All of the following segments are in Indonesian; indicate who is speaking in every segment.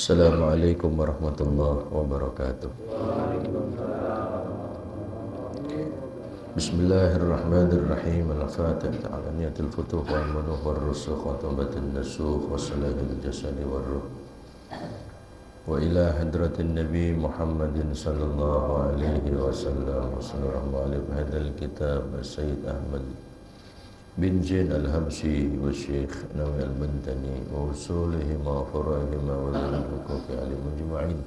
Speaker 1: Assalamualaikum warahmatullahi wabarakatuh. Bismillahirrahmanirrahim. Al-Fatihah. Ala niyatil futuh wal manuh wal rusukh wa taubatin nasuh wa salahil jasadi wal ruh. Wa ila hadratin Nabi Muhammadin sallallahu alaihi wasallam wa sallallahu alaihi hadal kitab Sayyid Ahmad bin Zain al-Habsyi wa Syekh Nawawi al-Bantani wa usulihim wa fura'ihim wa al-huquqi alim ajma'in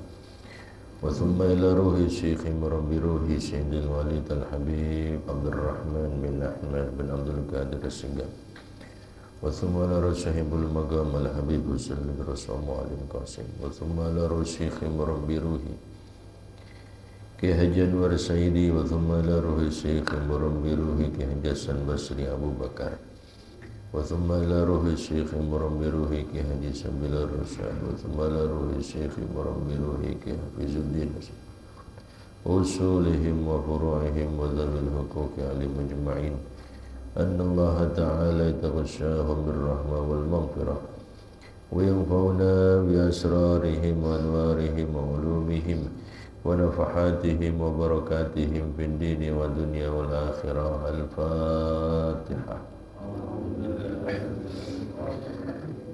Speaker 1: wa thumma ila ruhi Syekh Murabbi ruhi Sayyidil Walid al-Habib Abdurrahman bin Ahmad bin Abdul Qadir as-Sigaf wa thumma ila sahibul maqam al-Habib Sallallahu Rasul Mu'alim Qasim wa thumma ila ruhi Syekh Murabbi ruhi Ki Haji Anwar Sayyidi wa thumma ila ruhi Syekh Murabbi ruhi Ki Haji Hasan Basri Abu Bakar wa thumma ila ruhi Syekh Murabbi ruhi Ki Haji Sabilar Rasyad wa thumma ila ruhi Syekh Murabbi ruhi Ki Hafizuddin usulihim wa furu'ihim wa dhawil huquqi alim ajma'in anna Allah ta'ala yataghashahum birrahmah wal maghfirah wa yanfa'una bi asrarihim wa anwarihim wa ulumihim wa nafahatihim wa barakatihim fid dini wa dunya wal akhirah. Al-Fatihah.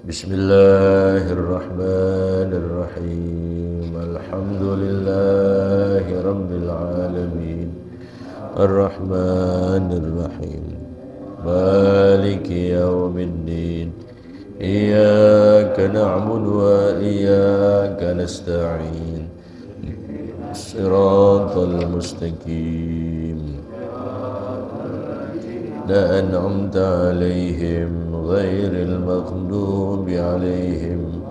Speaker 1: Bismillahirrahmanirrahim. Alhamdulillahi rabbil alamin. Ar-Rahmanir-Rahim. Maliki yaumiddin. Iyyaka na'budu wa iyyaka nasta'in. Siratal mustaqim. La an'amta 'alaihim ghairil maghdubi 'alaihim.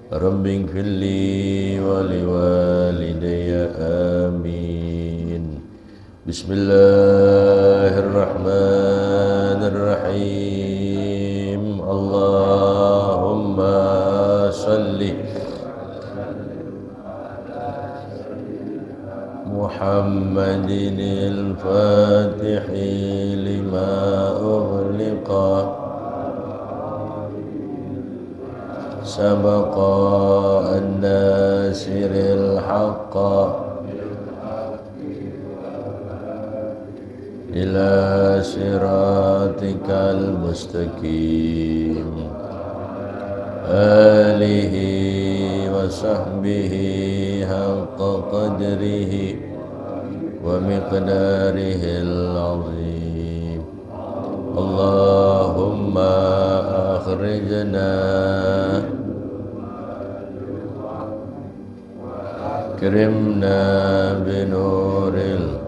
Speaker 1: Rabbi ighfirli wa liwalidayya amin. Bismillahirrahmanirrahim. Allahumma salli Muhammadin al-Fatihi lima ughliqa sabaqa an-nasiril haqqa ila siratikal mustaqim alihi wa sahbihi haqqa qadrihi wa miqdarihil azim. Allahumma akhrijna kirimna binuril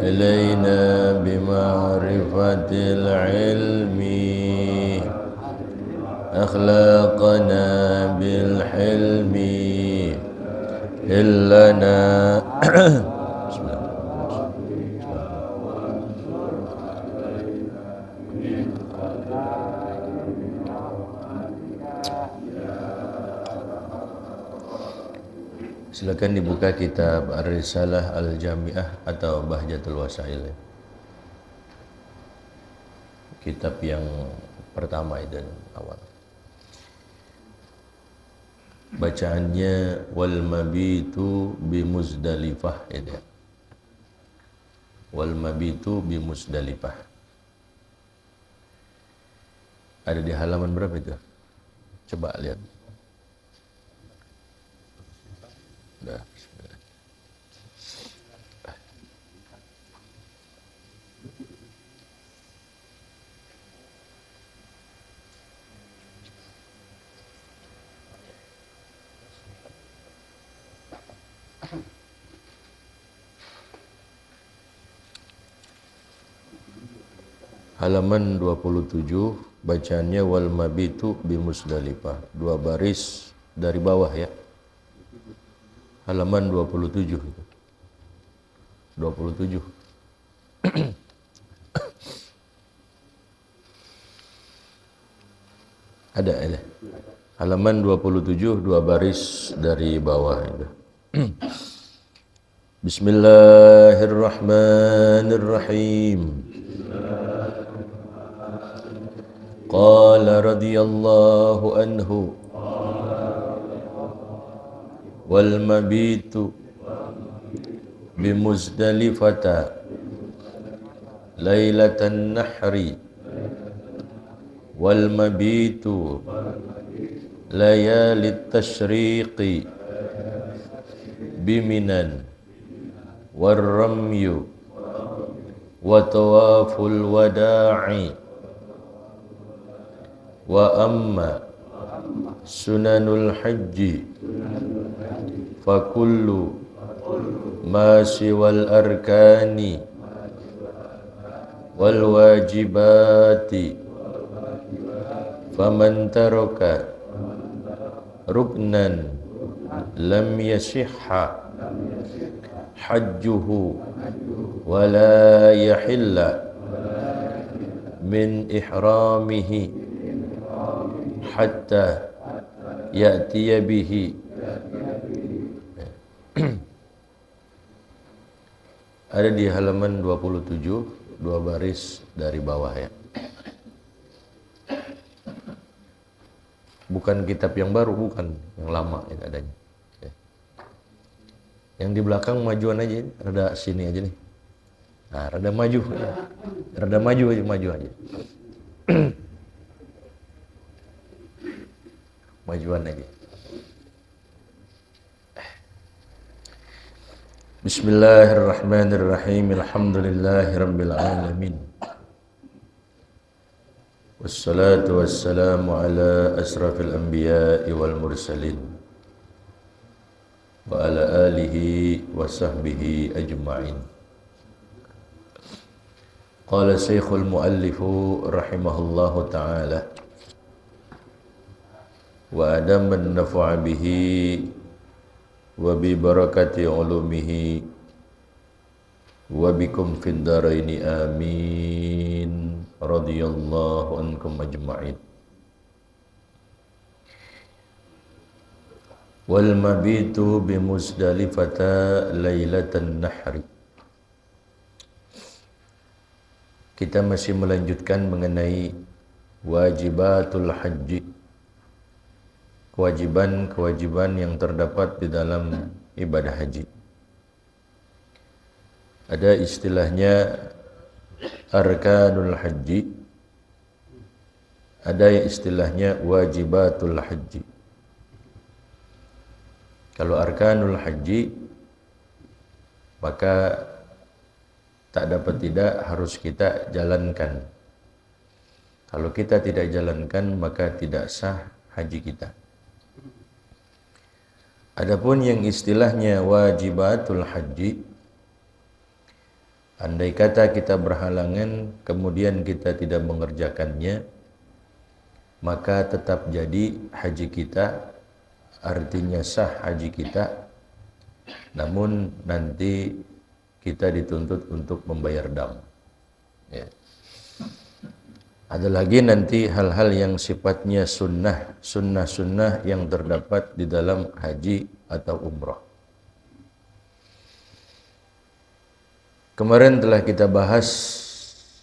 Speaker 1: ilayna bima'rifatil ilmi akhlaqana bil hilmi illana Silakan dibuka kitab Ar-Risalah Al-Jami'ah atau Bahjatul Wasail. Kitab yang pertama dan awal. Bacaannya wal mabitu bi Muzdalifah ya. Wal mabitu bi Muzdalifah. Ada di halaman berapa itu? Coba lihat. Dah, bismillah. Halaman 27, bacaannya wal mabitu bi Muzdalifah. Dua baris dari bawah ya. Halaman 27 itu. 27. Ada. Halaman 27, dua baris dari bawah itu. Bismillahirrahmanirrahim. qala radhiyallahu anhu wal mabitu bimuzdalifata lailatan nahri wal mabitu layalit tashriqi biminan warramyu wa tawaful wada'i wa amma sunanul hajji fakullu ma siwal arkani wal wajibati faman taraka ruknan lam yasihha hajjuhu wa la yahilla min ihramihi hatta ya'tiya bihi. Ada di halaman 27, dua baris dari bawah ya. Bukan kitab yang baru, bukan yang lama yang adanya. Ya. Yang di belakang majuan aja, rada sini aja nih. Nah, rada maju, ya. Rada maju aja. Majuan aja. Bismillahirrahmanirrahim. Alhamdulillahirabbil alamin. Wassalatu wassalamu ala asrafil anbiya'i wal mursalin wa ala alihi wa sahbihi ajma'in. Qala Syekhul Muallifu rahimahullahu ta'ala wa adaman nafa'a bihi wa bi barakati ulumihi wa bikum fid dharaini amin radhiyallahu ankum ajma'in. Wal mabitu bi Muzdalifata lailatan nahri. Kita masih melanjutkan mengenai wajibatul haji, kewajiban-kewajiban yang terdapat di dalam ibadah haji. Ada istilahnya arkanul haji, ada istilahnya wajibatul haji. Kalau arkanul haji, maka tak dapat tidak harus kita jalankan. Kalau kita tidak jalankan, maka tidak sah haji kita. Adapun yang istilahnya wajibatul haji, andai kata kita berhalangan kemudian kita tidak mengerjakannya, maka tetap jadi haji kita, artinya sah haji kita, namun nanti kita dituntut untuk membayar dam. Ya. Ada lagi nanti hal-hal yang sifatnya sunnah yang terdapat di dalam haji atau umrah. Kemarin telah kita bahas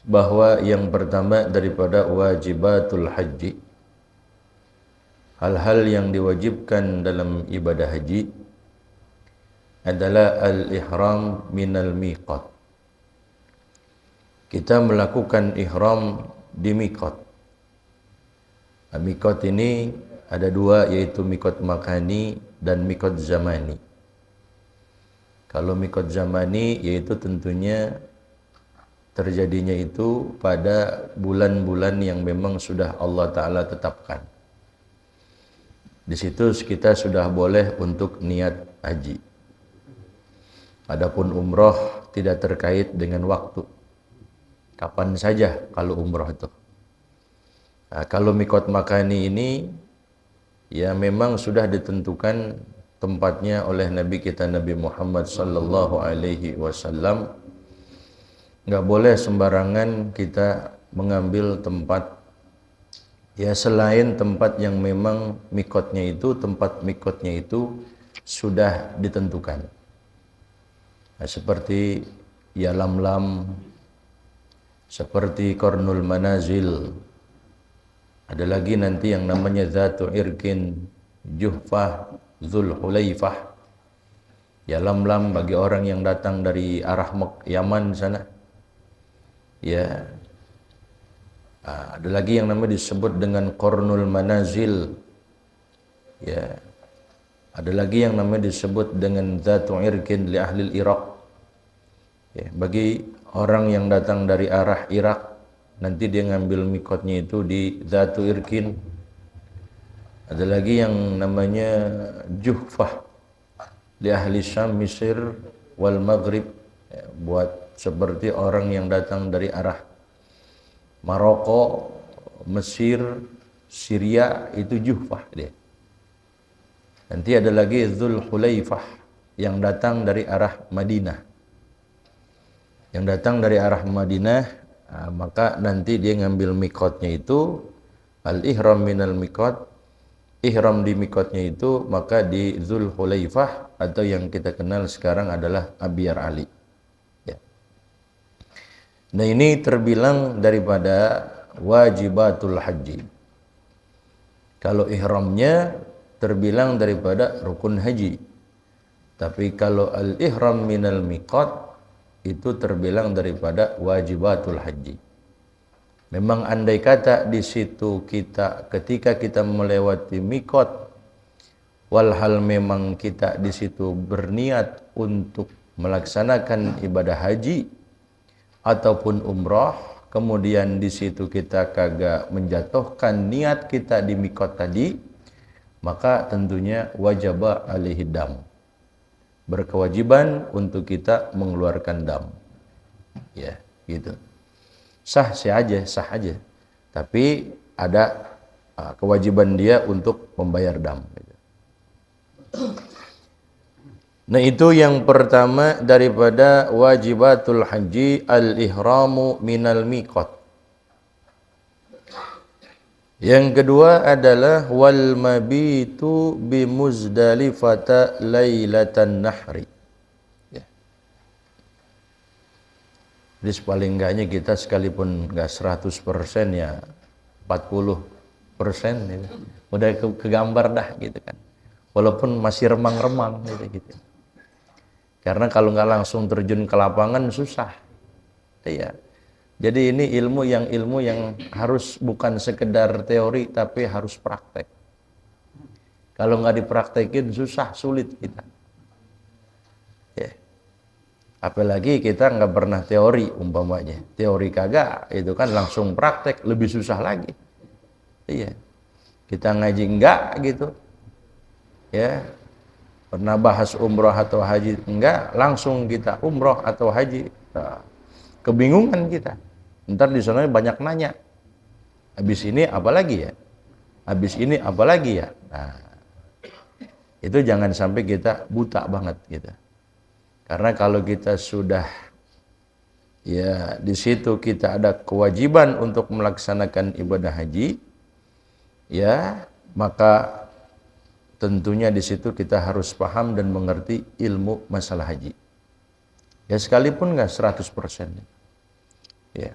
Speaker 1: bahwa yang pertama daripada wajibatul haji, hal-hal yang diwajibkan dalam ibadah haji adalah al-ihram minal miqat. Kita melakukan ihram di miqat. Miqat ini ada dua, yaitu miqat makani dan miqat zamani. Kalau miqat zamani yaitu tentunya terjadinya itu pada bulan-bulan yang memang sudah Allah Ta'ala tetapkan. Di situ kita sudah boleh untuk niat haji. Adapun umroh tidak terkait dengan waktu. Kapan saja kalau umroh itu. Nah, kalau miqat makani ini ya memang sudah ditentukan tempatnya oleh Nabi kita Nabi Muhammad sallallahu alaihi wasallam. Enggak boleh sembarangan kita mengambil tempat ya selain tempat yang memang miqatnya itu, tempat miqatnya itu sudah ditentukan. Nah, seperti Yalamlam, seperti Qarnul Manazil, Ada lagi nanti yang namanya Zatu Irkin, Juhfah, Zulhulaifah. Ya, lam bagi orang yang datang dari arah Yaman sana. Ya. Ada lagi yang namanya disebut dengan Qarnul Manazil. Ya. Ada lagi yang namanya disebut dengan Zatu Irkin li ahli Iraq. Ya, bagi orang yang datang dari arah Irak, nanti dia ngambil mikotnya itu di Zatu Irkin. Ada lagi yang namanya Juhfah li ahli Syam, Mesir wal Maghrib, ya, buat seperti orang yang datang dari arah Maroko, Mesir, Syria, itu Juhfah dia. Nanti ada lagi Zulhulaifah yang datang dari arah Madinah. Yang datang dari arah Madinah, maka nanti dia ngambil mikotnya itu al-ihram minal mikot. Ihram di mikotnya itu maka di Zulhulaifah, atau yang kita kenal sekarang adalah Abyar Ali. Ya. Nah, ini terbilang daripada wajibatul haji. Kalau ihramnya terbilang daripada rukun haji. Tapi kalau al-ihram minal mikot itu terbilang daripada wajibatul haji. Memang andai kata di situ kita ketika kita melewati mikot, walhal memang kita di situ berniat untuk melaksanakan ibadah haji ataupun umrah, kemudian di situ kita kagak menjatuhkan niat kita di mikot tadi, maka tentunya wajib alaihi dam. Berkewajiban untuk kita mengeluarkan dam. Ya, gitu. Sah aja. Tapi ada kewajiban dia untuk membayar dam. Nah, itu yang pertama daripada wajibatul haji, al-ihramu minal miqat. Yang kedua adalah wal mabitu bi Muzdalifata lailatan nahri. Jadi paling enggaknya kita sekalipun enggak 100% ya 40% gitu. Udah kegambar dah gitu kan. Walaupun masih remang-remang gitu. Karena kalau enggak langsung terjun ke lapangan susah. Iya. Jadi ini ilmu yang harus bukan sekedar teori tapi harus praktek. Kalau enggak dipraktekin susah, sulit kita. Ya. Apalagi kita nggak pernah teori umpamanya. Teori kagak, itu kan langsung praktek, lebih susah lagi. Iya. Kita ngaji enggak gitu. Ya. Pernah bahas umroh atau haji enggak, langsung kita umroh atau haji. Nah, kebingungan kita. Ntar di sana banyak nanya. Habis ini apa lagi ya? Habis ini apa lagi ya? Nah, itu jangan sampai kita buta banget gitu. Karena kalau kita sudah ya di situ kita ada kewajiban untuk melaksanakan ibadah haji, ya maka tentunya di situ kita harus paham dan mengerti ilmu masalah haji. Ya sekalipun nggak 100%. Ya.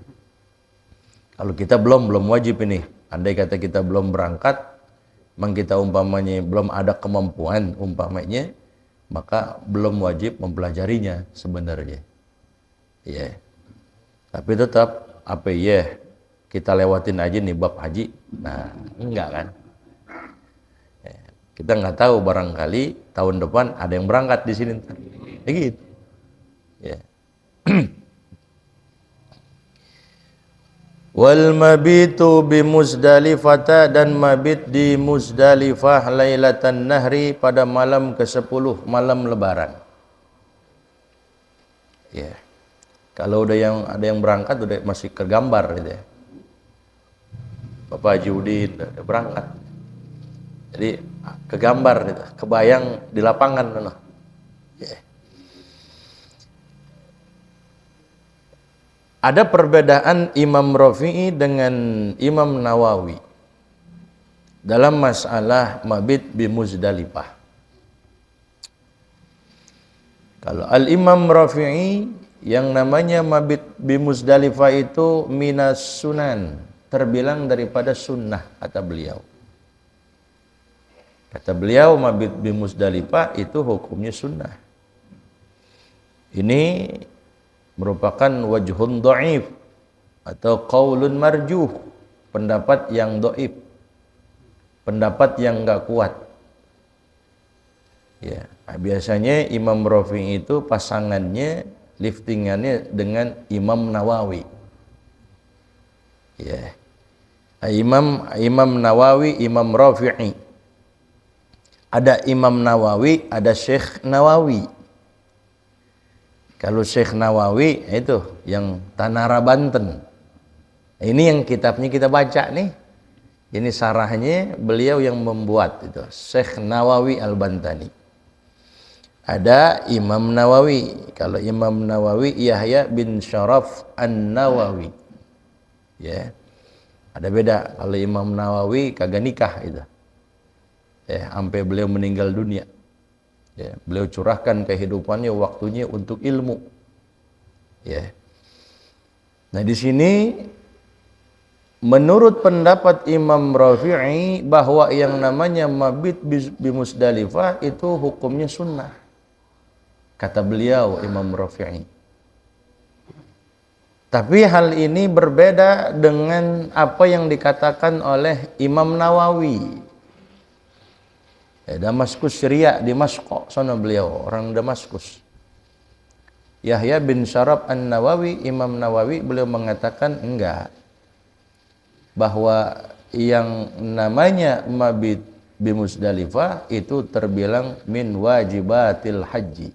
Speaker 1: Kalau kita belum wajib ini, andai kata kita belum berangkat, memang kita umpamanya belum ada kemampuan umpamanya, maka belum wajib mempelajarinya sebenarnya. Ya. Tapi tetap apa ya kita lewatin aja nih bab haji. Nah, enggak kan? Ya. Kita nggak tahu barangkali tahun depan ada yang berangkat di sini. Ya gitu. Ya. Wal mabitu bi Muzdalifah, dan mabit di Muzdalifah lailatan nahri pada malam ke-10, malam lebaran. Ya. Kalau ada yang berangkat udah masih kegambar gitu ya. Bapak Haji Udin udah berangkat. Jadi kegambar gitu, kebayang di lapangan loh. Ya. Ada perbedaan Imam Rafi'i dengan Imam Nawawi dalam masalah mabit bi Muzdalifah. Kalau Al-Imam Rafi'i yang namanya mabit bi Muzdalifah itu minas sunan. terbilang daripada sunnah, kata beliau. Kata beliau, mabit di Musdalifah itu hukumnya sunnah. Ini merupakan wajhun dhaif atau qaulun marjuh, pendapat yang dhaif, pendapat yang enggak kuat. Ya, biasanya Imam Rafi'i itu pasangannya, liftingannya dengan Imam Nawawi. Ya. Imam Nawawi, Imam Rafi'i. Ada Imam Nawawi, ada Syekh Nawawi. Kalau Syekh Nawawi itu yang Tanara Banten. Ini yang kitabnya kita baca nih. Ini sarahnya beliau yang membuat itu, Syekh Nawawi Al-Bantani. Ada Imam Nawawi. Kalau Imam Nawawi Yahya bin Syaraf An-Nawawi. Ya. Ada beda. Kalau Imam Nawawi kagak nikah itu. Ya, sampai beliau meninggal dunia. Ya, beliau curahkan kehidupannya, waktunya untuk ilmu. Ya. Nah, di sini menurut pendapat Imam Rafi'i bahwa yang namanya mabit bi Musdalifah itu hukumnya sunnah. Kata beliau Imam Rafi'i. Tapi hal ini berbeda dengan apa yang dikatakan oleh Imam Nawawi. Damaskus Syria, di Damaskus, sana beliau orang Damaskus. Yahya bin Syaraf An-Nawawi, Imam Nawawi, beliau mengatakan enggak, bahwa yang namanya mabit bi Musdalifah itu terbilang min wajibatil haji,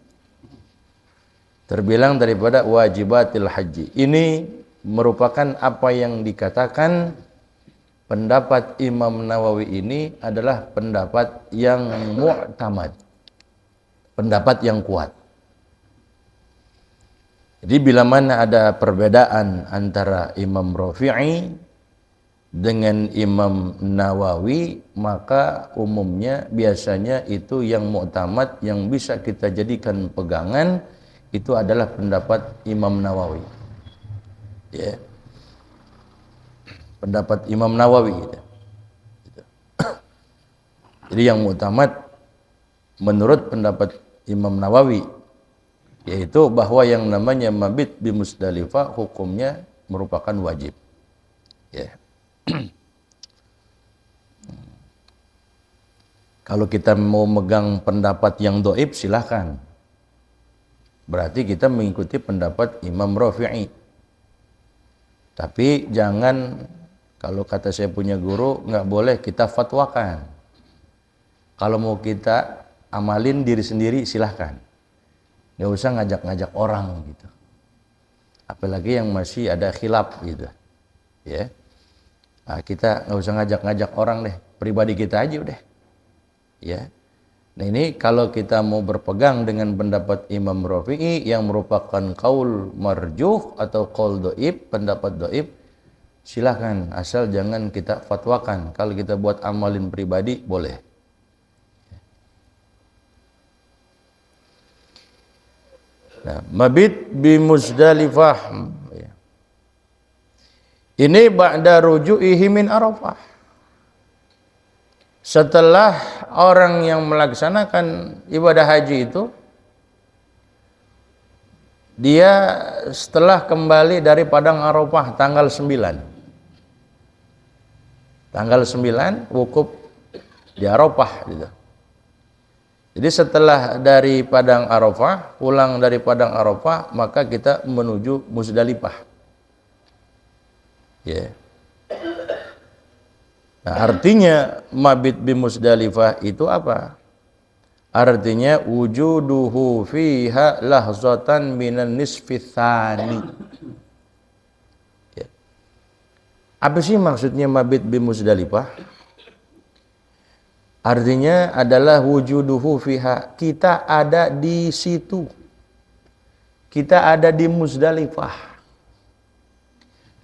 Speaker 1: terbilang daripada wajibatil haji. Ini merupakan apa yang dikatakan pendapat Imam Nawawi ini adalah pendapat yang mu'tamad, pendapat yang kuat. Jadi bila mana ada perbedaan antara Imam Rafi'i dengan Imam Nawawi, maka umumnya biasanya itu yang mu'tamad, yang bisa kita jadikan pegangan, itu adalah pendapat Imam Nawawi. Ya. Pendapat Imam Nawawi gitu. Jadi yang mu'tamad menurut pendapat Imam Nawawi, yaitu bahwa yang namanya mabit di Musdalifah hukumnya merupakan wajib. Ya. Kalau kita mau megang pendapat yang dhaif, silahkan. Berarti kita mengikuti pendapat Imam Rafi'i. Tapi jangan, kalau kata saya punya guru, nggak boleh kita fatwakan. Kalau mau kita amalin diri sendiri, silahkan. Nggak usah ngajak-ngajak orang gitu. Apalagi yang masih ada khilaf gitu. Ya. Nah, kita nggak usah ngajak-ngajak orang deh, pribadi kita aja udah. Ya. Nah, ini kalau kita mau berpegang dengan pendapat Imam Rafi'i yang merupakan qaul marjuh atau qaul dhaif, pendapat dhaif, silakan, asal jangan kita fatwakan. Kalau kita buat amalin pribadi boleh. Nah, mabit bi Musdalifah. Ini ba'da ruju'ihi min Arafah. Setelah orang yang melaksanakan ibadah haji itu, dia setelah kembali dari Padang Arafah tanggal 9. Tanggal 9 wukuf di Arafah gitu. Jadi setelah dari Padang Arafah, pulang dari Padang Arafah, maka kita menuju Musdalifah. Ya. Nah, artinya mabit bi Musdalifah itu apa? Artinya wujuduhu fiha lahzatan minan nisfi tsani. Ya. Apa sih maksudnya mabit bi Musdalifah? Artinya adalah wujuduhu fiha, kita ada di situ. Kita ada di Musdalifah.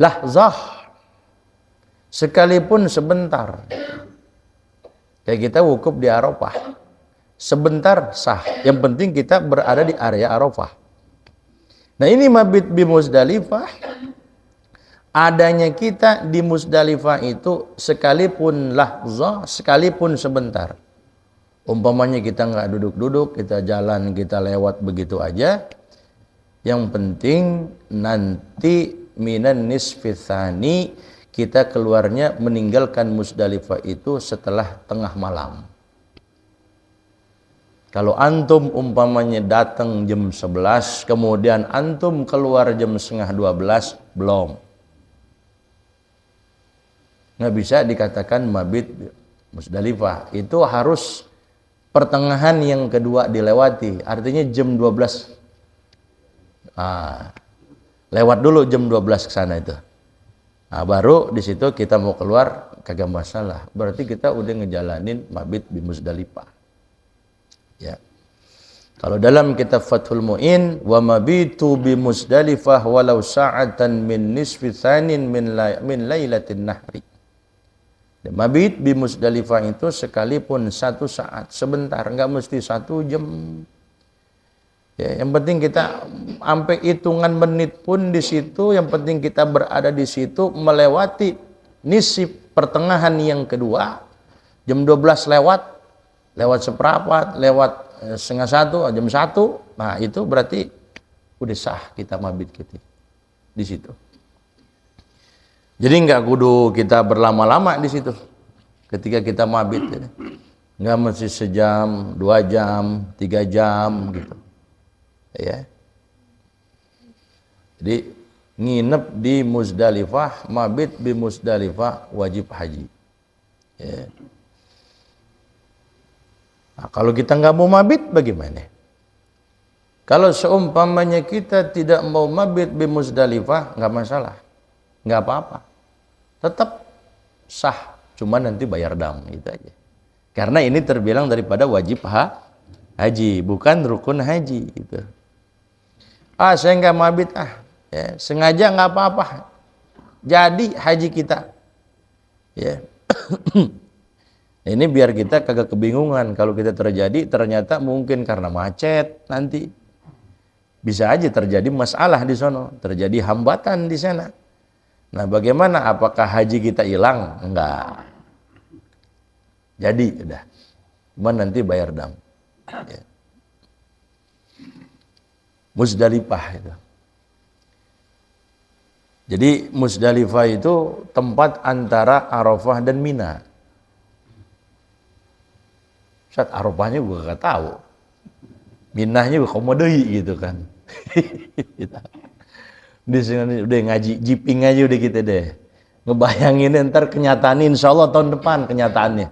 Speaker 1: Lahzah, sekalipun sebentar. Kayak kita wukuf di Arafah, sebentar sah. Yang penting kita berada di area Arafah. Nah, ini mabit bi Musdalifah
Speaker 2: adanya kita di Musdalifah itu sekalipun lahzah, sekalipun sebentar. Umpamanya kita nggak duduk-duduk, kita jalan, kita lewat begitu aja. Yang penting nanti minan nisfi tsani kita keluarnya meninggalkan Musdalifah itu setelah tengah malam. Kalau antum umpamanya datang jam 11, kemudian antum keluar jam setengah 12, belum. Nggak bisa dikatakan mabit Musdalifah. Itu harus pertengahan yang kedua dilewati. Artinya jam 12. Lewat dulu jam 12 ke sana itu. Baru di situ kita mau keluar kagak masalah. Berarti kita udah ngejalanin mabit di Musdalifah. Ya. Kalau dalam kitab Fathul Mu'in, wa mabitu bi Musdalifah walau sa'atan min nisfi tsanin min lailatin nahri. Dan mabit bi Musdalifah itu sekalipun 1 saat, sebentar, enggak mesti 1 jam. Ya, yang penting kita sampai hitungan menit pun di situ, yang penting kita berada di situ melewati nisif pertengahan yang kedua, jam 12 lewat seperempat, lewat setengah 1, jam 1, nah itu berarti udah sah kita mabit kita di situ. Jadi nggak kudu kita berlama-lama di situ ketika kita mabit, nggak mesti sejam, 2 jam, 3 jam gitu, ya. Jadi nginep di Musdalifah, mabit di Musdalifah wajib haji. Ya. Nah, kalau kita nggak mau mabit bagaimana? Kalau seumpamanya kita tidak mau mabit di Musdalifah, nggak masalah, nggak apa-apa, tetap sah, cuma nanti bayar dam gitu aja. Karena ini terbilang daripada wajib haji, bukan rukun haji gitu. Saya nggak mabit ya, sengaja nggak apa-apa, jadi haji kita, ya. Ini biar kita kagak kebingungan kalau kita ternyata mungkin karena macet nanti bisa aja terjadi masalah di sono, terjadi hambatan di sana. Nah, bagaimana? Apakah haji kita hilang? Enggak. Jadi udah, cuma nanti bayar dam. Ya. Musdalifah itu. Jadi Musdalifah itu tempat antara Arafah dan Mina. Saat Arafahnya gue gak tahu, Minahnya gue komodoi gitu kan. Udah ngaji jiping aja udah gitu deh, ngebayangin ntar kenyataan insya Allah tahun depan kenyataannya.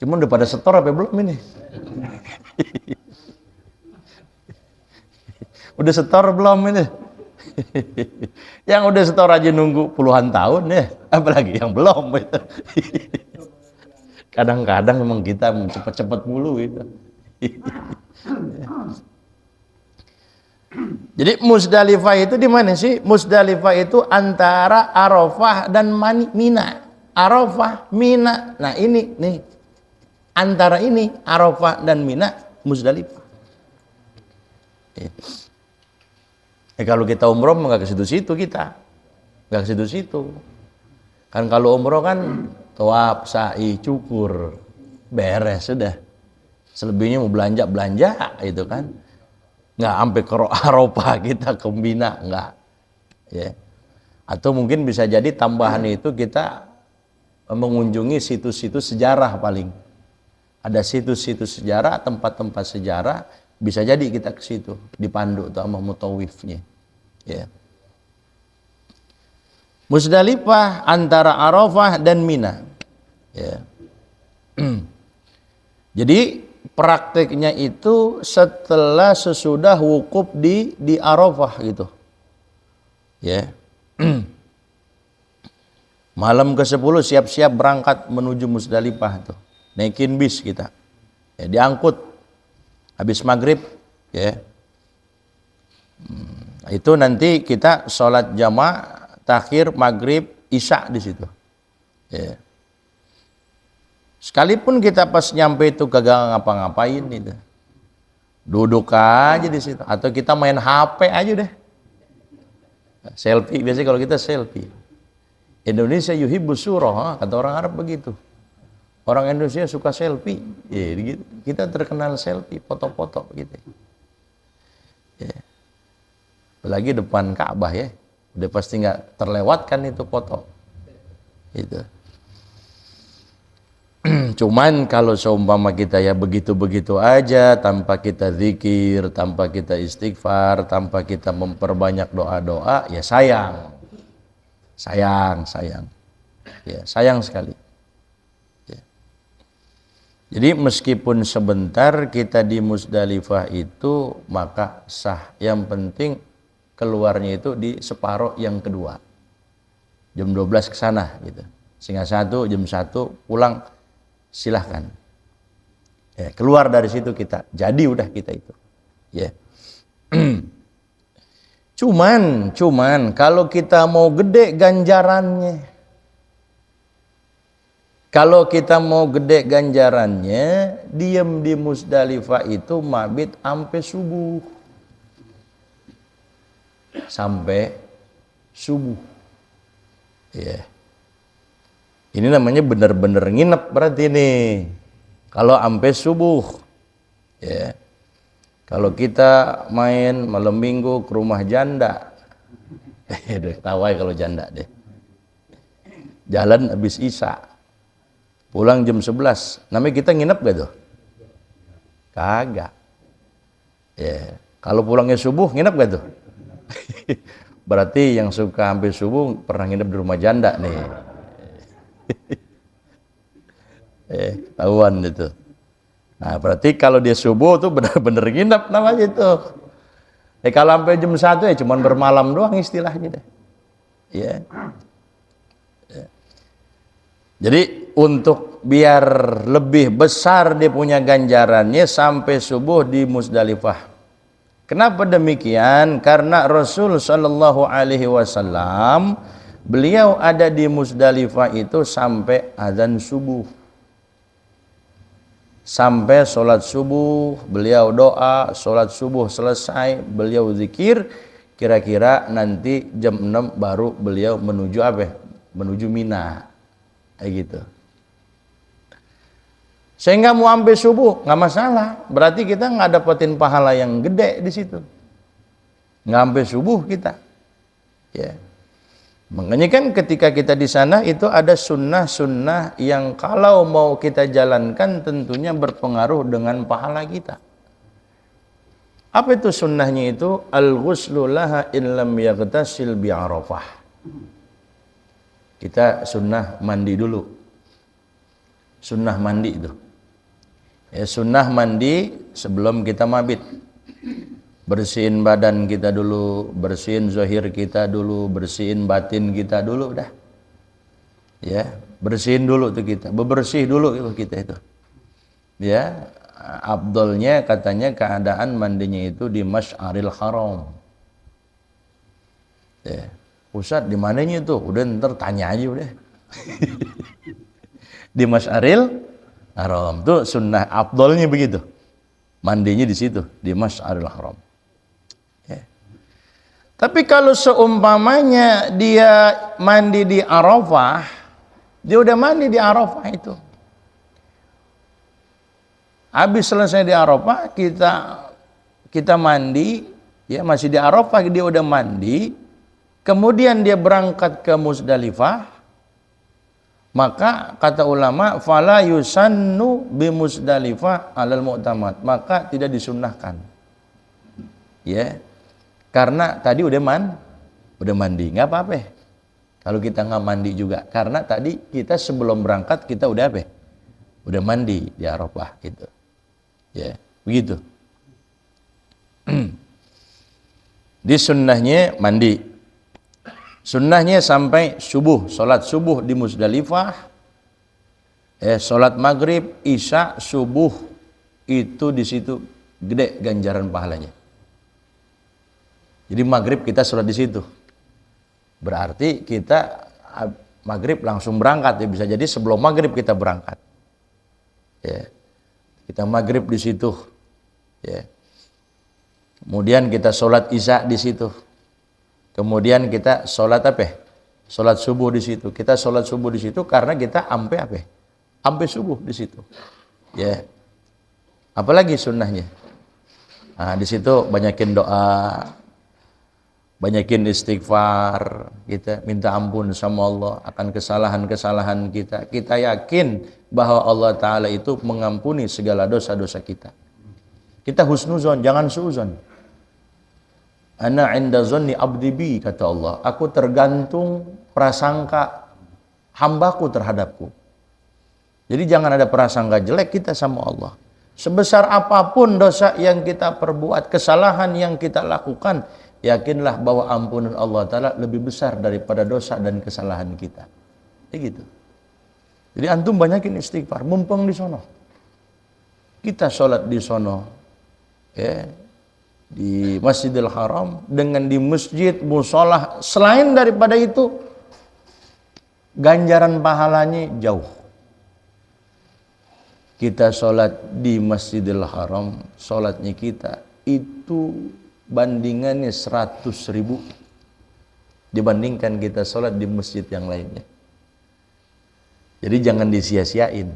Speaker 2: Cuman udah pada setor apa belum ini? Udah setor belum ini? Yang udah setor aja nunggu puluhan tahun ya, apalagi yang belum itu. Kadang-kadang memang kita cepet-cepet mulu itu. Jadi Musdalifah itu di mana sih? Musdalifah itu antara Arafah dan Mina. Arafah, Mina. Nah ini nih, antara ini Arafah dan Mina, Musdalifah. Kalau kita umroh nggak ke situ-situ kita, nggak ke situ-situ. Kan kalau umroh kan tawaf, sa'i, cukur, beres sudah. Selebihnya mau belanja itu kan. Nggak sampai ke Arafah kita ke Mina, nggak. Ya. Atau mungkin bisa jadi tambahan itu kita mengunjungi situs-situs sejarah paling. Ada situs-situs sejarah, tempat-tempat sejarah, bisa jadi kita ke situ dipandu tuh sama mutawifnya. Ya. Musdalifah antara Arafah dan Mina. Ya. Jadi prakteknya itu setelah sesudah wukuf di Arafah gitu. Ya. Malam ke-10 siap-siap berangkat menuju Musdalifah tuh. Naikin bis kita. Ya, diangkut habis maghrib ya. Itu nanti kita sholat jamaah takhir maghrib isya di situ. Ya. Sekalipun kita pas nyampe itu kagak ngapa-ngapain itu, duduk aja di situ, atau kita main HP aja deh. Selfie, biasanya kalau kita selfie. Indonesia yuhibbus surah, kata orang Arab begitu. Orang Indonesia suka selfie. Ya, gitu. Kita terkenal selfie, foto-foto gitu. Ya. Apalagi depan Ka'bah ya. Udah pasti nggak terlewatkan itu foto. Itu. Cuman kalau seumpama kita ya begitu-begitu aja, tanpa kita zikir, tanpa kita istighfar, tanpa kita memperbanyak doa-doa, ya sayang. Sayang. Ya, sayang sekali. Ya. Jadi meskipun sebentar kita di Musdalifah itu, maka sah. Yang penting keluarnya itu di separuh yang kedua. Jam 12 ke sana gitu. Sehingga jam 1 pulang. Silahkan ya, keluar dari situ kita jadi udah kita itu ya. cuman kalau kita mau gede ganjarannya, diem di Musdalifah itu mabit sampai subuh ya. Ini namanya benar-benar nginep berarti nih. Kalau sampai subuh, ya. Kalau kita main malam minggu ke rumah janda, tawa kalau janda deh. Jalan habis isya, pulang jam 11. Namanya kita nginep gak tuh? Kagak. Ya. Kalau pulangnya subuh nginep gak tuh? Berarti yang suka sampai subuh pernah nginep di rumah janda nih. Ketahuan itu. Nah, berarti kalau dia subuh tuh benar-benar nginep namanya itu. Kalau sampai jam 1 ya cuman bermalam doang istilahnya deh. Ya. Jadi untuk biar lebih besar dia punya ganjarannya sampai subuh di Musdalifah. Kenapa demikian? Karena Rasul Shallallahu Alaihi Wasallam beliau ada di Musdalifah itu sampai azan subuh. Sampai sholat subuh, beliau doa, sholat subuh selesai, beliau zikir, kira-kira nanti jam 6 baru beliau menuju apa? Menuju Mina. Kayak gitu. Sehingga mau sampai subuh, nggak masalah. Berarti kita nggak dapetin pahala yang gede di situ. Nggak sampai subuh kita. Ya. Makanya kan ketika kita di sana itu ada sunnah-sunnah yang kalau mau kita jalankan tentunya berpengaruh dengan pahala kita. Apa itu sunnahnya itu? Al-ghuslu laha illam yaghtasil bi Arafah. Kita sunnah mandi dulu. Sunnah mandi itu. Ya, sunnah mandi sebelum kita mabit. Bersihin badan kita dulu, bersihin zahir kita dulu, bersihin batin kita dulu dah. Ya, bersihin dulu tuh kita, bebersih dulu kita itu. Ya, afdolnya katanya keadaan mandinya itu di Masy'aril Haram. Ya, Ustaz di mananya itu? Udah ntar tanya aja udah. Di Masy'aril Haram tuh sunnah afdolnya begitu. Mandinya di situ, di Masy'aril Haram. Tapi kalau seumpamanya dia mandi di Arafah, dia udah mandi di Arafah itu. Habis selesai di Arafah, kita mandi, ya masih di Arafah dia udah mandi, kemudian dia berangkat ke Musdalifah, maka kata ulama, fala yusannu bi Musdalifah alal mu'tamad, maka tidak disunnahkan. Ya. Karena tadi udah mandi, nggak apa-apa. Kalau kita nggak mandi juga, karena tadi kita sebelum berangkat kita udah apa? Udah mandi di Arafah gitu. Ya, begitu. Di sunnahnya mandi. Sunnahnya sampai subuh, sholat subuh di Musdalifah. Sholat maghrib, isya, subuh itu di situ gede ganjaran pahalanya. Jadi maghrib kita sholat di situ. Berarti kita maghrib langsung berangkat ya, bisa jadi sebelum maghrib kita berangkat. Ya. Kita maghrib di situ. Ya. Kemudian kita sholat isya di situ. Kemudian kita sholat apa? Sholat subuh di situ. Kita sholat subuh di situ karena kita ampe apa? Ampe subuh di situ. Ya. Apalagi sunnahnya. Nah, di situ banyakin doa, banyakin istighfar, kita minta ampun sama Allah akan kesalahan-kesalahan kita. Kita yakin bahwa Allah Ta'ala itu mengampuni segala dosa-dosa kita. Kita husnuzon, jangan suuzon. Ana inda zonni abdi bi, kata Allah. Aku tergantung prasangka hambaku terhadapku. Jadi jangan ada prasangka jelek kita sama Allah. Sebesar apapun dosa yang kita perbuat, kesalahan yang kita lakukan, yakinlah bahwa ampunan Allah Ta'ala lebih besar daripada dosa dan kesalahan kita. Gitu. Jadi antum banyakin istighfar, mumpung di sono. Kita sholat di sono, ya, di Masjidil Haram, dengan di masjid, musola, selain daripada itu, ganjaran pahalanya jauh. Kita sholat di Masjidil Haram, sholatnya kita itu bandingannya 100.000 dibandingkan kita sholat di masjid yang lainnya. Jadi jangan disia-siain.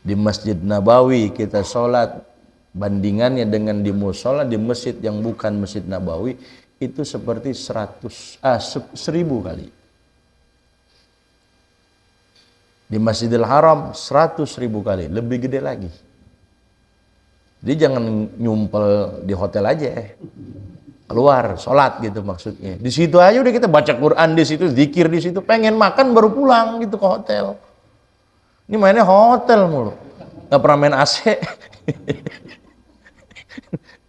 Speaker 2: Di Masjid Nabawi kita sholat, bandingannya dengan di musola di masjid yang bukan Masjid Nabawi itu seperti 1000 kali. Di Masjidil Haram 100.000 kali, lebih gede lagi. Jadi jangan nyumpel di hotel aja, keluar sholat gitu maksudnya. Di situ aja udah kita baca Quran di situ, zikir di situ, pengen makan baru pulang gitu ke hotel. Ini mainnya hotel mulu, nggak pernah main AC.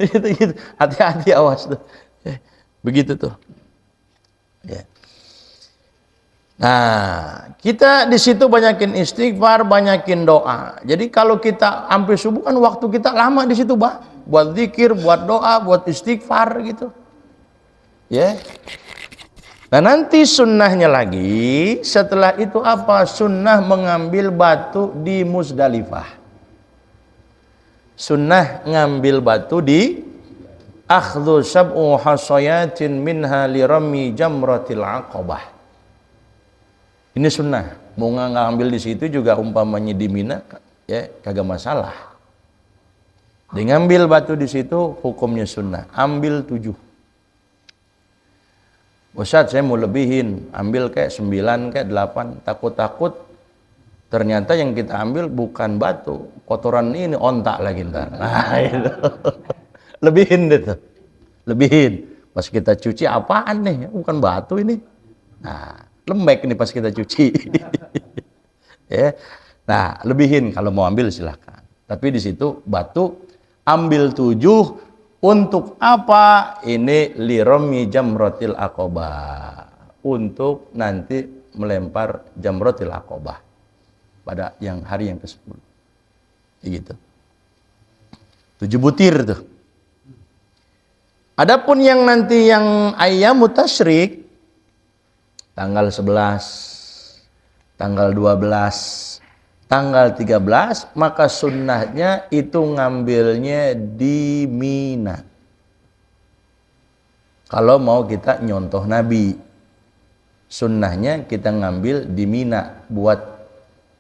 Speaker 2: gitu. Hati-hati, awas tuh. Begitu tuh. Ya. Nah, kita di situ banyakin istighfar, banyakin doa. Jadi kalau kita sampai subuh kan waktu kita lama di situ, Pak. Buat zikir, buat doa, buat istighfar gitu. Ya. Nah, nanti sunnahnya lagi, setelah itu apa? Sunnah mengambil batu di Muzdalifah. Sunnah ngambil batu di akhdhu sab'u hasayatin minha lirami jamratil aqabah. Ini sunnah. Mau ngambil di situ juga umpamanya di Mina, ya kagak masalah. Dia ngambil batu di situ hukumnya sunnah. Ambil 7. Ustaz, saya mau lebihin, ambil kayak 9, kayak 8. Takut-takut ternyata yang kita ambil bukan batu, kotoran ini ontak lagi ntar. Nah, itu. Lebihin deh tuh. Lebihin. Pas kita cuci apaan nih? Bukan batu ini. Nah, lembek nih pas kita cuci. Ya. Nah, lebihin kalau mau ambil silahkan. Tapi di situ batu ambil 7 untuk apa? Ini liromi jamrotil aqobah. Untuk nanti melempar jamrotil aqobah pada yang hari yang ke-10. Gitu. 7 butir tuh. Adapun yang nanti yang ayyamut tasyrik tanggal 11, tanggal 12, tanggal 13, maka sunnahnya itu ngambilnya di Mina. Kalau mau kita nyontoh Nabi, sunnahnya kita ngambil di Mina buat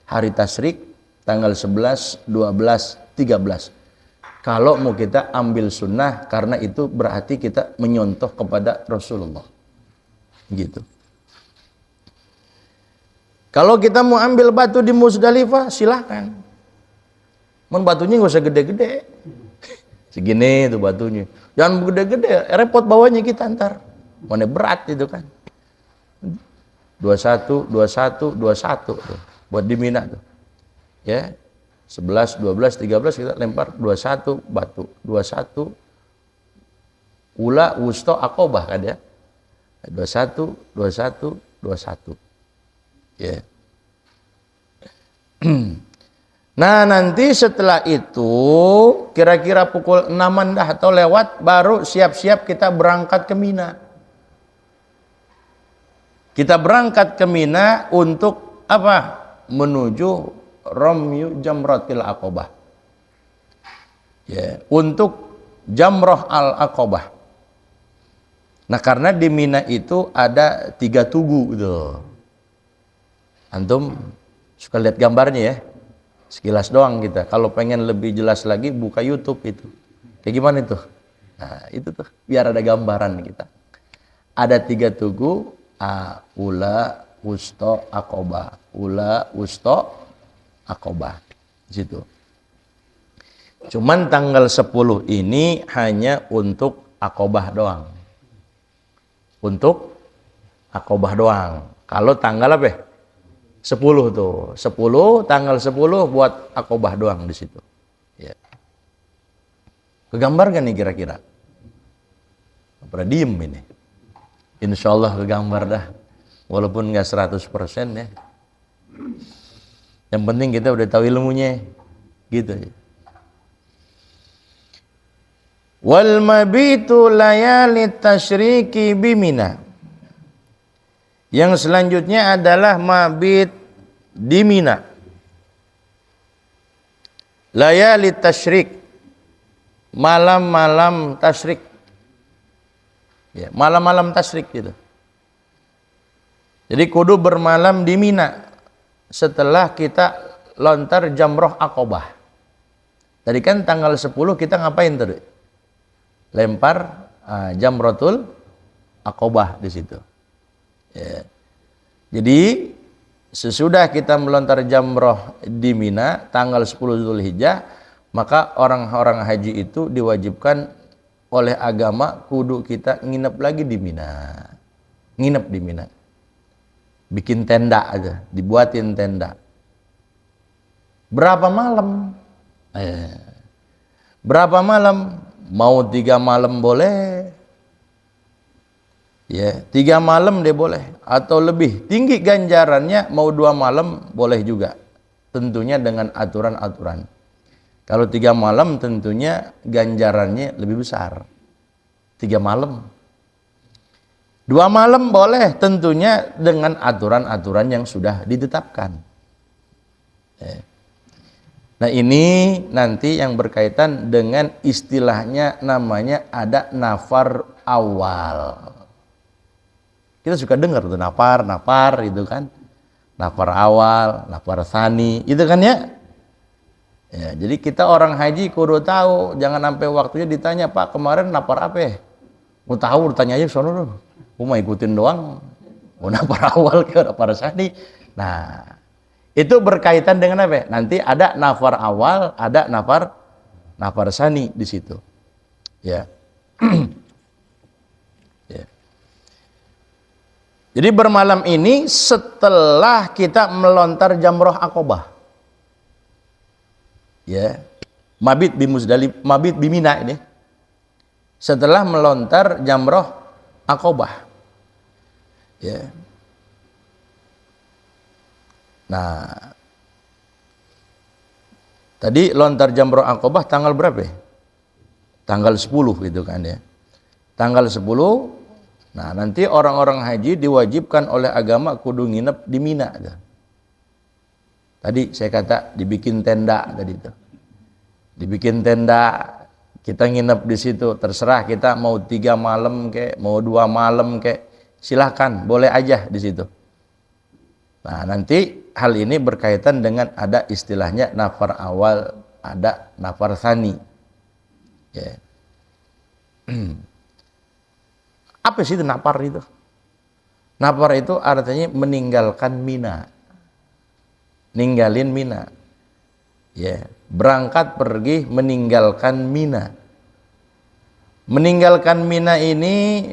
Speaker 2: hari tasyrik tanggal 11, 12, 13. Kalau mau kita ambil sunnah, karena itu berarti kita menyontoh kepada Rasulullah. Gitu. Kalau kita mau ambil batu di Muzdalifah, silahkan. Batunya nggak usah gede-gede. Segini tuh batunya. Jangan gede-gede, repot bawanya kita ntar. Mana berat itu kan. 21, 21, 21 tuh. Buat di Mina tuh. Ya. 11, 12, 13 kita lempar 21 batu. 21 ula wusto aqobah kan ya. 21, 21, 21. Ya. Nah, nanti setelah itu kira-kira pukul 6-an dah atau lewat baru siap-siap kita berangkat ke Mina. Kita berangkat ke Mina untuk apa? Menuju ramyu jamratil aqobah. Ya, untuk jamrah al-aqobah. Nah karena di Mina itu ada 3 tugu gitu. Antum suka lihat gambarnya ya, sekilas doang kita. Kalau pengen lebih jelas lagi buka YouTube itu. Kayak gimana itu? Nah itu tuh biar ada gambaran kita. Ada 3 tugu, ula, wusto, akobah. Ula, wusto, akobah. Di situ. Cuman tanggal 10 ini hanya untuk akobah doang. Untuk akobah doang. Kalau tanggal apa? 10 tuh. 10 tanggal 10 buat akobah doang di situ. Ya. Kegambar kan nih kira-kira? Pada diem ini. Insya Allah kegambar dah. Walaupun nggak 100% ya. Yang penting kita udah tahu ilmunya. Gitu ya. Wal mabitu layali tasyriki bimina. Yang selanjutnya adalah mabit di Mina. Layali tasyrik. Malam-malam tasyrik. Ya, malam-malam tasyrik gitu. Jadi kudu bermalam di Mina setelah kita lontar jamroh akobah. Tadi kan tanggal 10 kita ngapain tadi? Lempar jamrotul akobah di situ. Ya. Jadi sesudah kita melontar jamroh di Mina tanggal 10 Zulhijjah, maka orang-orang haji itu diwajibkan oleh agama kudu kita nginep lagi di Mina. Nginep di Mina. Bikin tenda aja, dibuatin tenda. Berapa malam? Berapa malam? Mau 3 malam boleh. Ya, 3 malam dia boleh atau lebih. Tinggi ganjarannya mau 2 malam boleh juga. Tentunya dengan aturan-aturan. Kalau 3 malam tentunya ganjarannya lebih besar. 3 malam. 2 malam boleh tentunya dengan aturan-aturan yang sudah ditetapkan. Ya. Nah ini nanti yang berkaitan dengan istilahnya namanya ada nafar awal. Kita suka dengar tuh nafar itu kan. Nafar awal, nafar tsani, itu kan ya. Ya, jadi kita orang haji kudu tahu, jangan sampai waktunya ditanya, Pak kemarin nafar apa ya? Mau tahu ditanya aja sono dulu. Mau ikutin doang. Mau nafar awal ke nafar tsani. Nah, itu berkaitan dengan apa? Nanti ada nafar awal, ada nafar tsani di situ. Ya. Ya. Jadi bermalam ini setelah kita melontar jamroh akobah. Ya. Mabit bi Mina ini. Setelah melontar jamroh akobah. Ya. Nah, tadi lontar jamroh akobah tanggal berapa ya? Tanggal 10 gitu kan ya. Tanggal 10, nah nanti orang-orang haji diwajibkan oleh agama kudu nginep di Mina. Tadi saya kata dibikin tenda tadi itu. Dibikin tenda, kita nginep di situ. Terserah kita mau 3 malam kek, mau 2 malam kek, silahkan, boleh aja di situ. Nah nanti hal ini berkaitan dengan ada istilahnya nafar awal, ada nafar tsani. Ya. Apa sih itu nafar itu? Nafar itu artinya meninggalkan Mina. Ninggalin Mina. Ya, berangkat pergi meninggalkan Mina. Meninggalkan Mina ini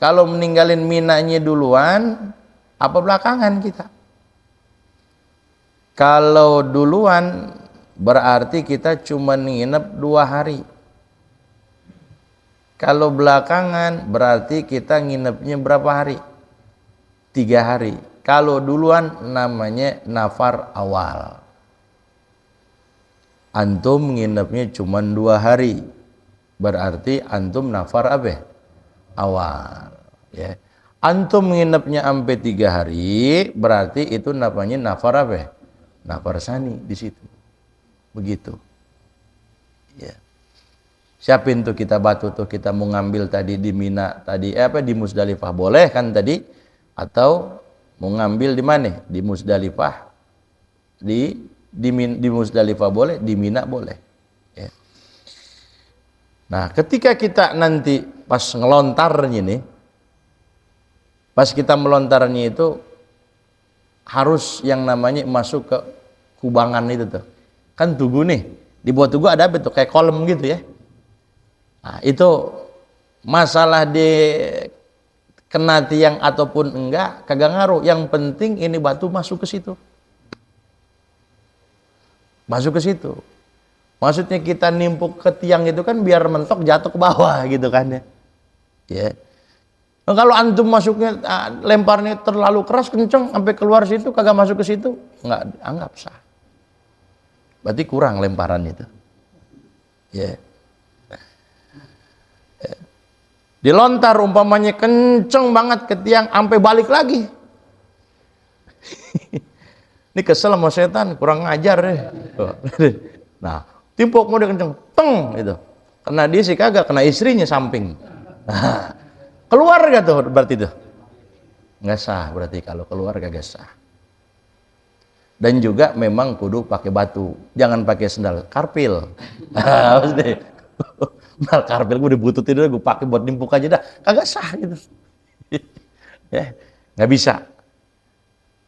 Speaker 2: kalau meninggalin Minanya duluan apa belakangan kita? Kalau duluan berarti kita cuma nginep 2 hari. Kalau belakangan berarti kita nginepnya berapa hari? 3 hari. Kalau duluan namanya nafar awal. Antum nginepnya cuma 2 hari. Berarti antum nafar apa? Awal. Ya. Antum nginepnya sampai 3 hari, berarti itu namanya nafar apa? Nafar tsani di situ. Begitu. Ya. Siapin tuh kita batu tuh, kita mau ngambil tadi di Mina tadi di Musdalifah boleh kan tadi, atau mau ngambil di mana? Di Musdalifah. Di Musdalifah boleh, di Mina boleh. Ya. Nah, ketika kita nanti pas ngelontarnya nih, pas kita melontarnya itu harus yang namanya masuk ke kubangan itu tuh. Kan tugu nih, di bawah tugu ada apa tuh? Kayak kolam gitu ya. Nah, itu masalah di kena tiang ataupun enggak kagak ngaruh. Yang penting ini batu masuk ke situ. Masuk ke situ. Maksudnya kita nimpuk ke tiang itu kan biar mentok jatuh ke bawah gitu kan ya. Ya. Nah, kalau antum masuknya lemparnya terlalu keras kenceng sampai keluar situ kagak masuk ke situ, enggak anggap sah. Berarti kurang lemparan itu. Ya. Dilontar umpamanya kenceng banget ke tiang sampai balik lagi. Ini kesel sama setan, kurang ngajar deh. Nah, timpuk mau dia kenceng, teng gitu. Kena dia sih kagak, kena istrinya samping. Nah, keluar gak tuh berarti tuh? Nggak sah berarti kalau keluar kagak sah. Dan juga memang kudu pakai batu, jangan pakai sendal karpil. Maksudnya mal karpel gue dibututin dulu, gue pakai buat nimpuk aja dah, kagak sah gitu. Ya, nggak bisa.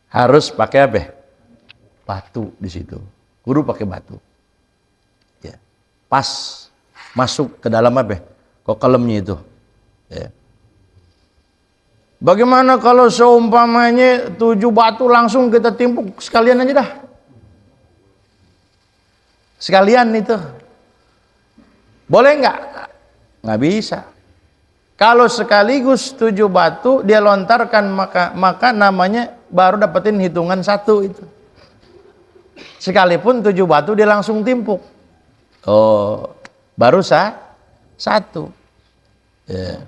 Speaker 2: Harus pakai apa? Batu di situ. Kudu pakai batu. Ya. Pas masuk ke dalam apa? Kok kolamnya itu. Ya. Bagaimana kalau seumpamanya 7 batu langsung kita timpuk sekalian aja dah? Sekalian itu. Boleh nggak? Nggak bisa. Kalau sekaligus 7 batu dia lontarkan maka namanya baru dapetin hitungan 1 itu. Sekalipun 7 batu dia langsung timpuk. Oh, baru 1. Ya.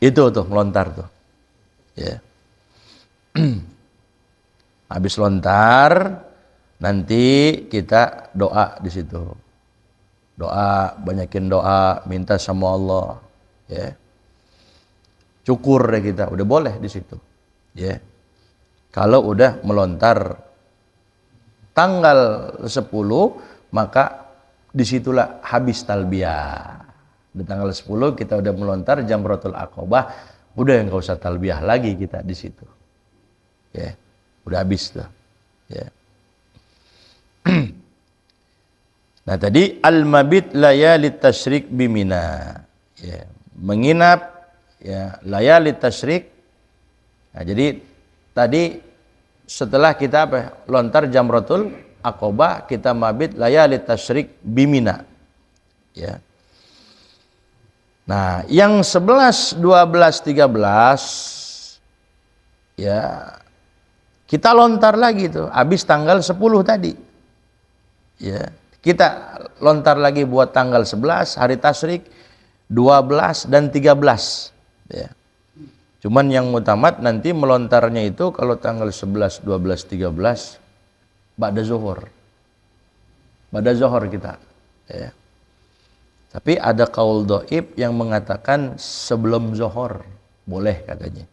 Speaker 2: Itu tuh melontar tuh. Ya. Habis lontar nanti kita doa di situ. Doa, banyakin doa, minta sama Allah, ya. Cukur deh kita, udah boleh di situ, ya. Kalau udah melontar tanggal 10, maka disitulah habis talbiyah. Di tanggal 10 kita udah melontar Jamratul Aqabah, udah nggak usah talbiyah lagi kita di situ, ya. Udah habis tuh, ya. Nah tadi al-mabit layalit tasyrik bimina, ya, menginap ya layalit tasyrik. Nah, jadi tadi setelah kita lontar Jamratul Aqabah kita mabit layalit tasyrik bimina, ya. Nah yang 11, 12, 13 ya kita lontar lagi tuh habis tanggal 10 tadi, ya. Kita lontar lagi buat tanggal 11 hari tasyrik, 12 dan 13, ya. Cuman yang mutamat nanti melontarnya itu kalau tanggal 11, 12, 13 ba'da zuhur. Ba'da zuhur kita, ya. Tapi ada qaul dhaif yang mengatakan sebelum zuhur boleh katanya.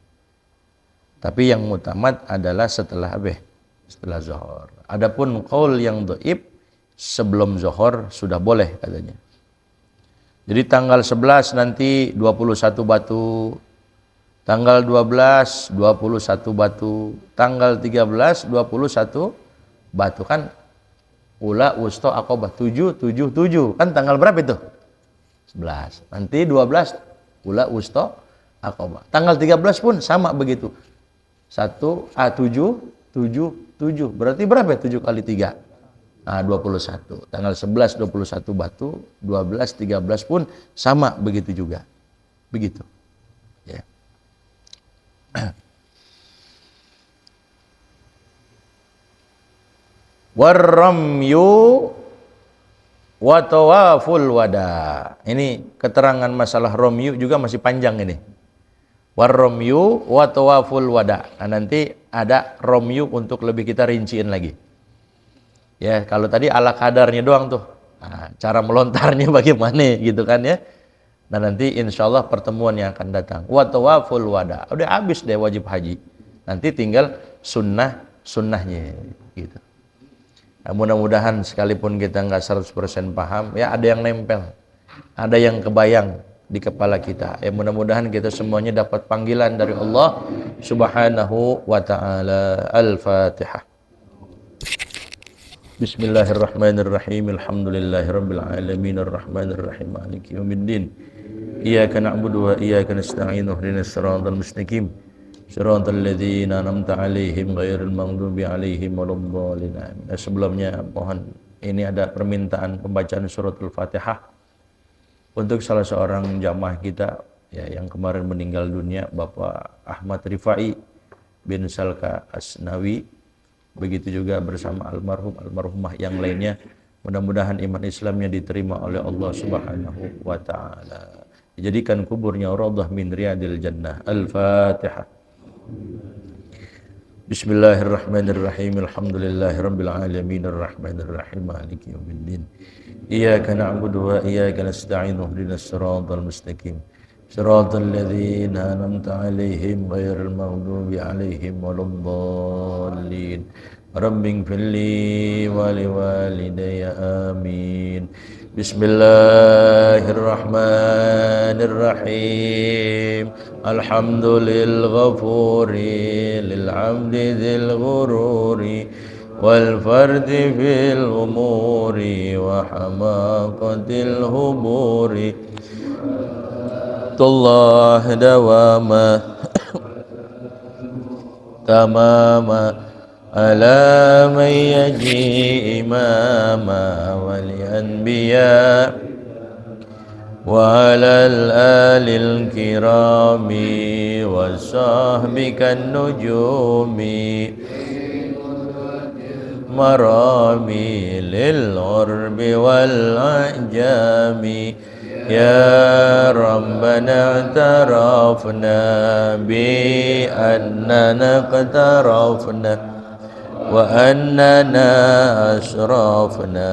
Speaker 2: Tapi yang mutamat adalah setelah setelah zuhur. Adapun qaul yang dhaif sebelum zuhur sudah boleh katanya. Jadi tanggal 11 nanti 21 batu, tanggal 12 21 batu, tanggal 13 21 batu kan ula wusta aqabah 7 7 7 kan tanggal berapa itu? 11. Nanti 12 ula wusta aqabah. Tanggal 13 pun sama begitu. 7 7 7 berarti berapa ya 7 kali 3? Nah, 21. Tanggal 11 21 batu, 12 13 pun sama begitu juga. Begitu. Ya. Warramyu wa tawaful wada. Ini keterangan masalah ramyu juga masih panjang ini. Warramyu wa tawaful wada. Nah, nanti ada ramyu untuk lebih kita rinciin lagi. Ya, kalau tadi ala kadarnya doang tuh. Nah, cara melontarnya bagaimana gitu kan ya. Nah nanti insya Allah pertemuan yang akan datang. Wa tawaful wada. Udah habis deh wajib haji. Nanti tinggal sunnahnya gitu. Nah, mudah-mudahan sekalipun kita nggak 100% paham, ya ada yang nempel. Ada yang kebayang di kepala kita. Ya mudah-mudahan kita semuanya dapat panggilan dari Allah Subhanahu wa taala. Al-Fatihah. Bismillahirrahmanirrahim. Alhamdulillahirabbil alamin arrahmanir rahim maliki yaumiddin. Iyyaka na'budu wa iyyaka nasta'in ihdinas siratal mustaqim. Siratal ladzina an'amta 'alaihim ghairil maghdubi 'alaihim waladdallin. Sebelumnya mohon ini ada permintaan pembacaan suratul Fatihah untuk salah seorang jamaah kita ya yang kemarin meninggal dunia, Bapak Ahmad Rifai bin Salka Asnawi. Begitu juga bersama almarhumah yang lainnya. Mudah-mudahan iman Islamnya diterima oleh Allah Subhanahu wa taala. Dijadikan kuburnya raudhah min riyadil jannah. Al-Fatihah. Bismillahirrahmanirrahim. Alhamdulillahirabbil alamin arrahmanir rahim maliki yaumiddin. Iyyaka na'budu wa iyyaka nasta'in ihdinas siratal mustaqim. Siratal ladzina an'amta 'alaihim ghairil maghdubi 'alaihim waladdallin. Rabbighfirli wa liwalidayya amin. Bismillahirrahmanirrahim. Alhamdulil ghafuri lil 'abdi dzil ghururi wal fardi fil umuri wa hamaqatil huburi. Allah dawama tamama ala man yaji imama wal anbiya wa alal alil kirami wa sahbikan nujumi marami lil urbi wal ajami. Ya Rabbana tarafna bi annana qatarafna wa annana asrafna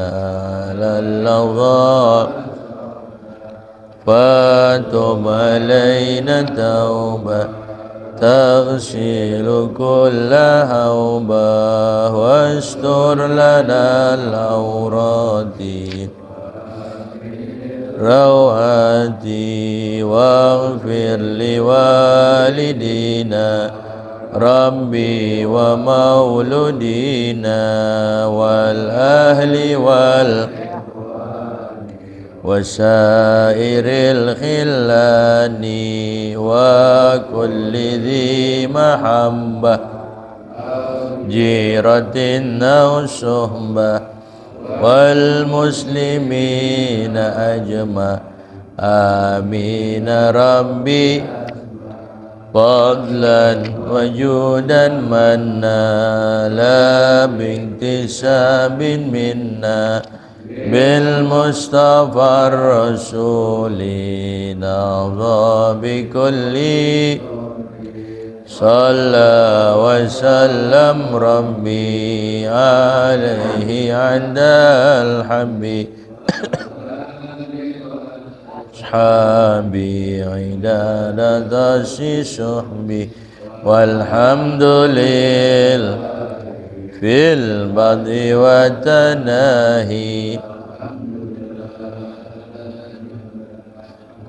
Speaker 2: lallagha fatub alayna tauba taghsilu kulla hawba wastur lana al-awrati rawati waghfir liwalidina rabbi wa mauludina wal ahli wal wasairil khillani wa kulli dhi mahabbah jiratin aw suhbah wal muslimina ajma amin rabbi fadlan wajudan manna la bintisabin minna bil mustafa rasulina bi kulli Salla wa sallam Rabbi alaihi andal habbi Ashabi idadadasi suhbi walhamdulillah fil badi wa tanahi.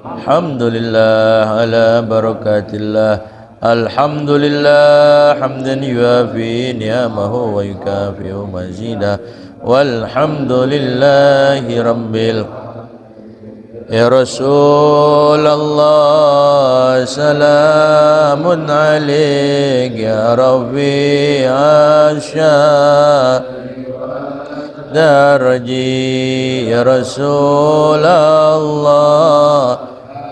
Speaker 2: Alhamdulillah ala barakatillah. Alhamdulillah hamdan yuafi ni'amahu wa yukafi'u mazidah. Walhamdulillahi rabbil. Ya Rasulullah salamun alaik ya Rabbi asya darji ya Rasulullah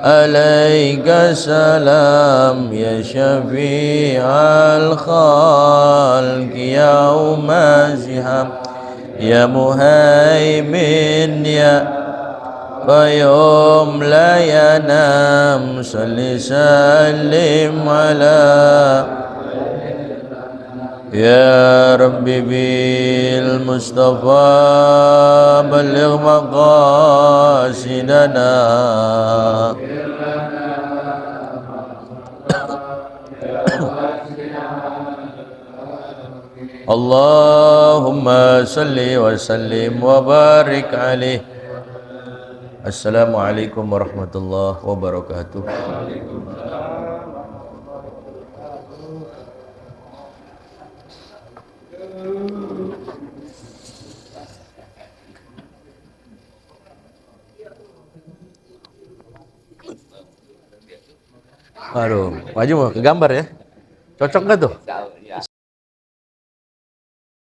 Speaker 2: alaika salam ya syafi'al khalq ya umaziham ya muhaimin ya qayyum la yanam salli sallim ala
Speaker 1: يا ربي بالمصطفى بلغ مقاصدنا اللهم صل وسلم وبارك عليه. Assalamualaikum warahmatullahi wabarakatuh. Aduh, maju mau ke gambar ya? Cocok nggak tuh?